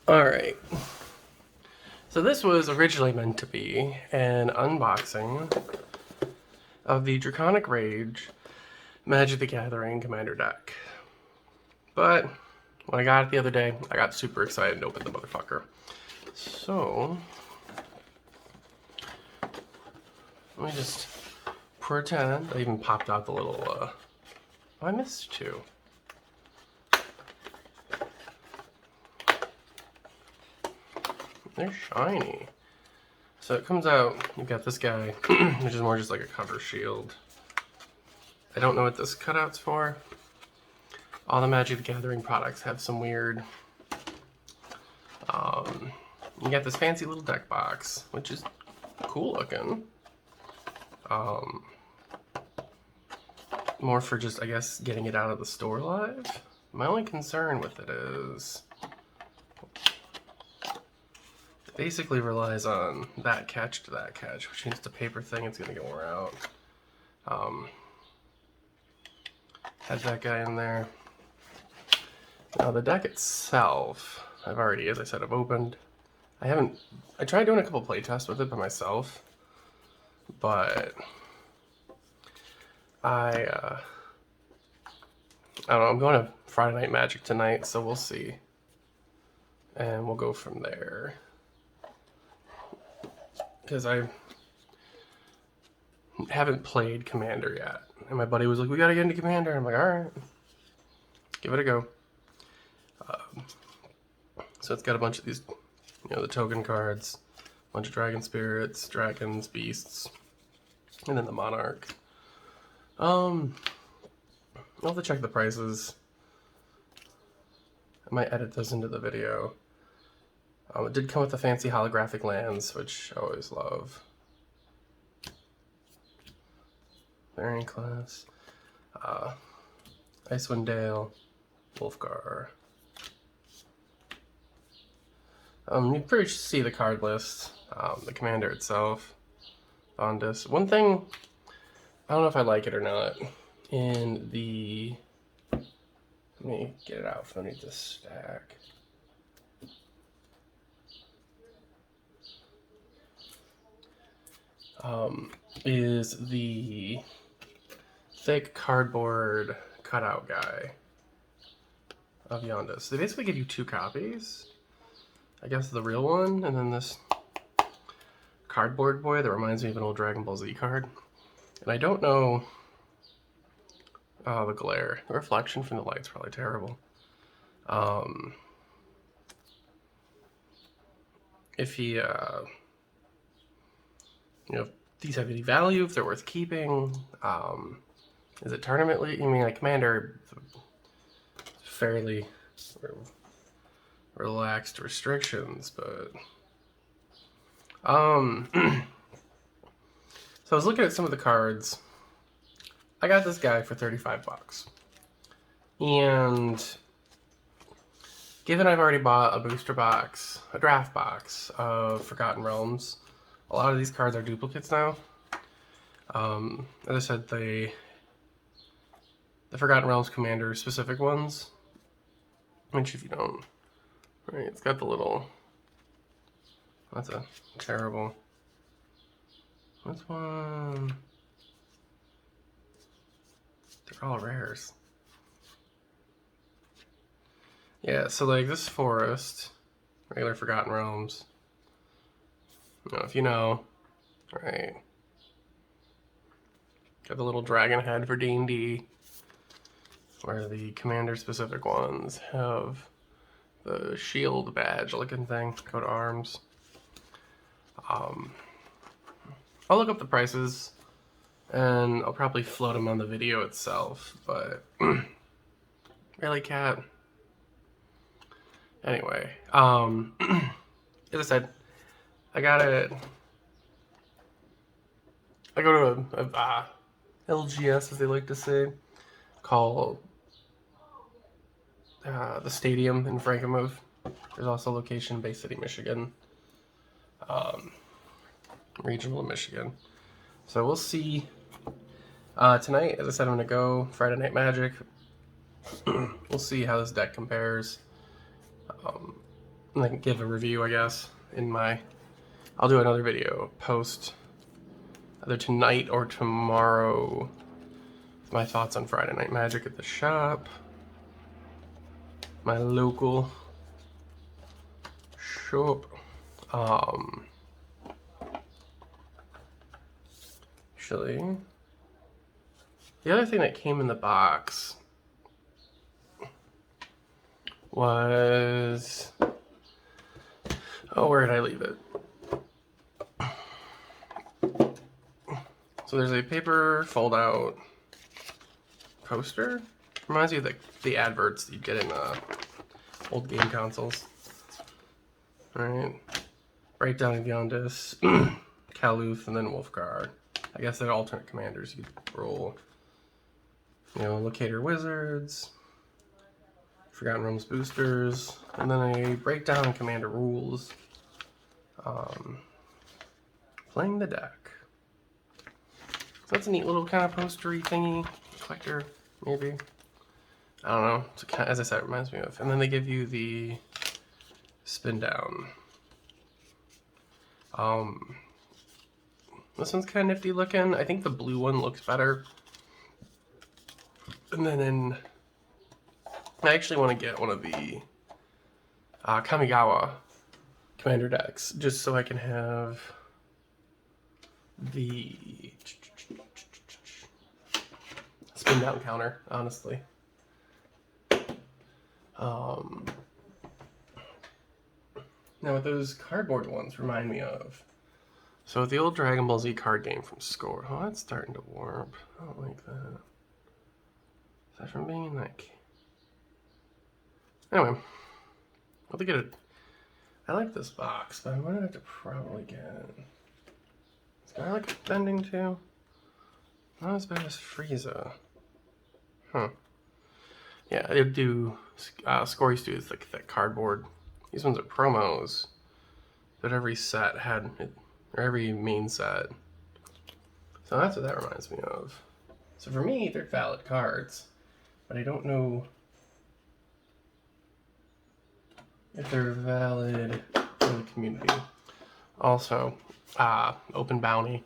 Alright, so this was originally meant to be an unboxing of the Draconic Rage Magic the Gathering Commander deck. But when I got it the other day, I got super excited to open the motherfucker. So, let me just pretend. I even popped out the little, oh, I missed two. They're shiny. So it comes out, you've got this guy, which is more just like a cover shield. I don't know what this cutout's for. All the Magic the Gathering products have some weird, you got this fancy little deck box, which is cool looking. More for just, I guess, getting it out of the store live. My only concern with it is it basically relies on that catch to that catch, which means the paper thing is going to get worn out. Had that guy in there. Now the deck itself, I've already, as I said, I've opened. I tried doing a couple playtests with it by myself, but I don't know, I'm going to Friday Night Magic tonight, so we'll see. And we'll go from there. Because I haven't played Commander yet. And my buddy was like, we gotta get into Commander. And I'm like, alright, give it a go. So it's got a bunch of these, the token cards, a bunch of Dragon Spirits, Dragons, Beasts, and then the Monarch. I'll have to check the prices. I might edit those into the video. It did come with the fancy holographic lands, which I always love. Variant class. Icewind Dale, Wolfgar. You pretty much see the card list, the commander itself, Bondus. One thing, I don't know if I like it or not, in the, let me get it out from underneath this stack. Is the thick cardboard cutout guy of Yondis. They basically give you two copies. I guess the real one, and then this cardboard boy that reminds me of an old Dragon Ball Z card. And I don't know, the glare. The reflection from the light's probably terrible. If he, if these have any value, if they're worth keeping, is it tournament league? I mean, like Commander, fairly relaxed restrictions, but so I was looking at some of the cards. I got this guy for $35, and given I've already bought a booster box, a draft box of Forgotten Realms, a lot of these cards are duplicates now. As I said, the Forgotten Realms Commander specific ones, which if you don't, right, it's got the little, that's a terrible, what's one, they're all rares. Yeah, so like this Forest, regular Forgotten Realms, if you know, right, got the little dragon head for D&D, where the commander specific ones have the shield badge looking thing, coat of arms. I'll look up the prices and I'll probably float them on the video itself, but really, cat. Anyway, as I said, I got it. I go to a LGS, as they like to say, called the Stadium in Frankenmuth. There's also a location in Bay City, Michigan. Regional of Michigan. So we'll see. Tonight, as I said, I'm going to go Friday Night Magic. We'll see how this deck compares. and then give a review, I guess, in my... I'll do another video post either tonight or tomorrow. My thoughts on Friday Night Magic at the shop. My local shop. Actually, the other thing that came in the box was... Oh, where did I leave it? So there's a paper fold-out poster. Reminds you of the adverts you get in old game consoles. Alright. Breakdown of Yondis, Kaluth, and then Wolfguard. I guess they're alternate commanders you could roll. You know, Locator Wizards, Forgotten Realms boosters, and then a breakdown of commander rules. Playing the deck. So that's a neat little kind of postery thingy, collector, maybe. I don't know. It's kind of, as I said, it reminds me of. And then they give you the spin down. This one's kind of nifty looking. I think the blue one looks better. And then I actually want to get one of the Kamigawa commander decks, just so I can have the spin down counter, honestly. Now what those cardboard ones remind me of. So the old Dragon Ball Z card game from Score. Oh, that's starting to warp. I don't like that. Is that from being like... Anyway. I'll have to get it. I like this box, but I'm gonna have to probably get... I like bending too. Not as bad as Frieza. Huh. Yeah, they do. Score used to do like thick cardboard. These ones are promos, but every set had it, or every main set. So that's what that reminds me of. So for me, they're valid cards, but I don't know if they're valid in the community. Also, open bounty.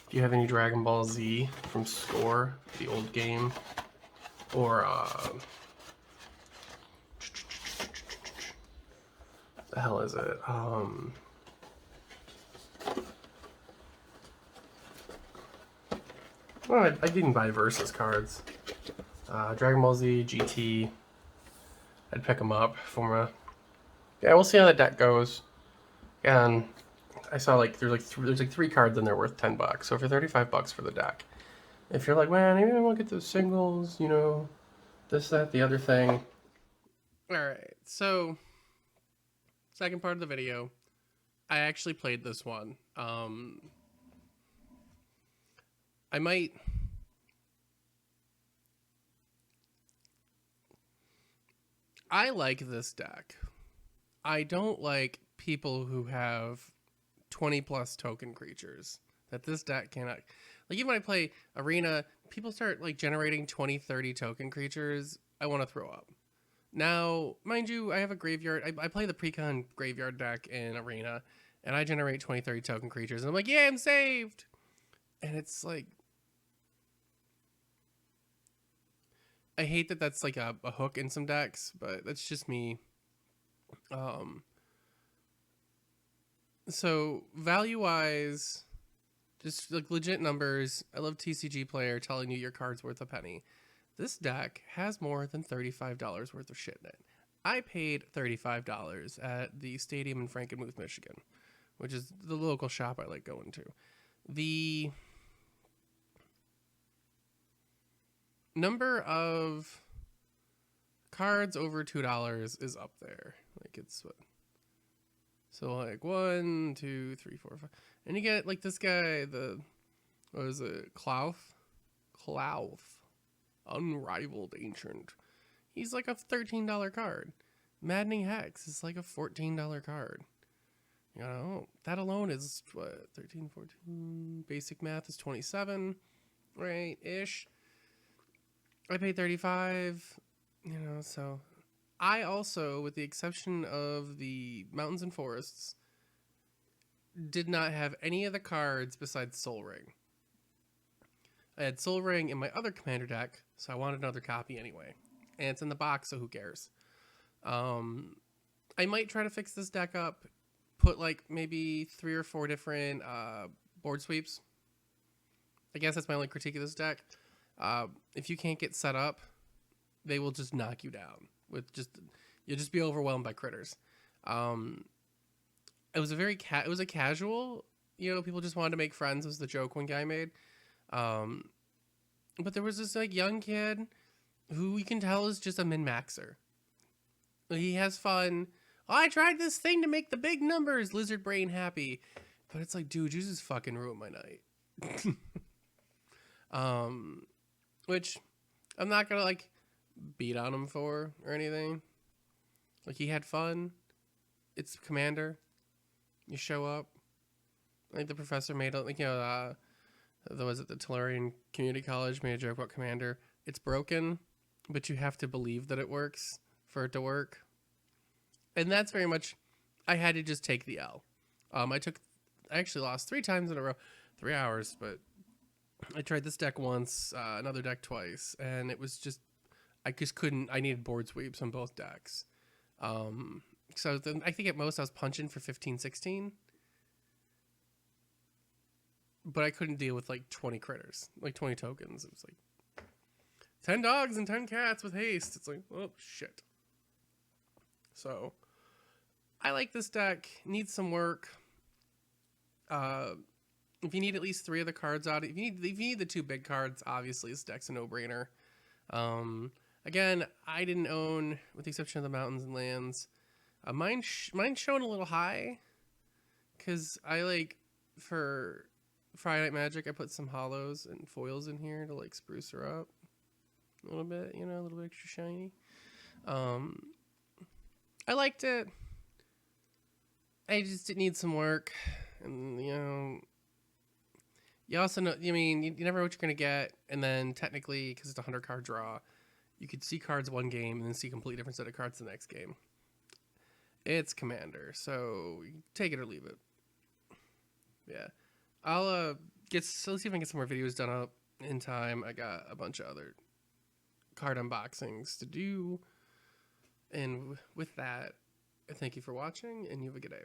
If you have any Dragon Ball Z from Score, the old game, or the hell is it? Well, I'd even buy Versus cards. Dragon Ball Z, GT. I'd pick them up for me. Yeah, we'll see how that deck goes. And I saw like there's like 3 cards in there worth $10. So for $35 for the deck, if you're like, man, maybe I want to get those singles, you know, this, that, the other thing. All right, so second part of the video, I actually played this one. I like this deck. I don't like people who have 20 plus token creatures that this deck cannot. Like, even when I play Arena, people start like generating 20, 30 token creatures. I want to throw up. Now, mind you, I have a graveyard. I play the Precon graveyard deck in Arena, and I generate 20, 30 token creatures. And I'm like, yeah, I'm saved. And it's like, I hate that that's like a hook in some decks, but that's just me. So value-wise, just like legit numbers, I love TCG Player telling you your card's worth a penny. This deck has more than $35 worth of shit in it. I paid $35 at the stadium in Frankenmuth, Michigan, which is the local shop I like going to. The number of cards over $2 is up there. Like, it's what? So like 1, 2, 3, 4, 5. And you get like this guy, what is it? Klauth? Unrivaled Ancient. He's like a $13 card. Maddening Hex is like a $14 card. You know, that alone is what, 13, 14. Basic math is 27, right? Ish. I paid 35, you know, so I also, with the exception of the mountains and forests, did not have any of the cards besides Soul Ring. I had Soul Ring in my other commander deck, so I wanted another copy anyway. And it's in the box, so who cares? I might try to fix this deck up, put like maybe 3 or 4 different board sweeps. I guess that's my only critique of this deck. If you can't get set up, they will just knock you down. You'll just be overwhelmed by critters. It was it was a casual. People just wanted to make friends. Was the joke one guy made. But there was this like young kid who you can tell is just a min-maxer. He has fun. Oh, I tried this thing to make the big numbers, lizard brain happy. But it's like, dude, you just fucking ruined my night. Which I'm not gonna like beat on him for or anything. Like, he had fun. It's Commander. You show up. I think the professor made it, like, the Tellurian Community College made a joke about Commander. It's broken, but you have to believe that it works for it to work. And that's very much, I had to just take the L. I actually lost 3 times in a row, 3 hours, but I tried this deck once, another deck twice, and it was just, I just couldn't, I needed board sweeps on both decks. So then I think at most I was punching for 15, 16. But I couldn't deal with like 20 critters, like 20 tokens. It was like 10 dogs and 10 cats with haste. It's like, oh, shit. So I like this deck. Needs some work. If you need at least 3 of the cards out, if you need the 2 big cards, obviously this deck's a no-brainer. Again, I didn't own, with the exception of the mountains and lands. Mine's showing a little high, because I like, for Friday Night Magic, I put some hollows and foils in here to like spruce her up a little bit, a little bit extra shiny. I liked it. I just did need some work, and you also know, you never know what you're gonna get, and then technically, because it's a 100-card draw, you could see cards one game and then see a completely different set of cards the next game. It's Commander, so take it or leave it. Yeah. Let's see if I can get some more videos done up in time. I got a bunch of other card unboxings to do. And with that, thank you for watching, and you have a good day.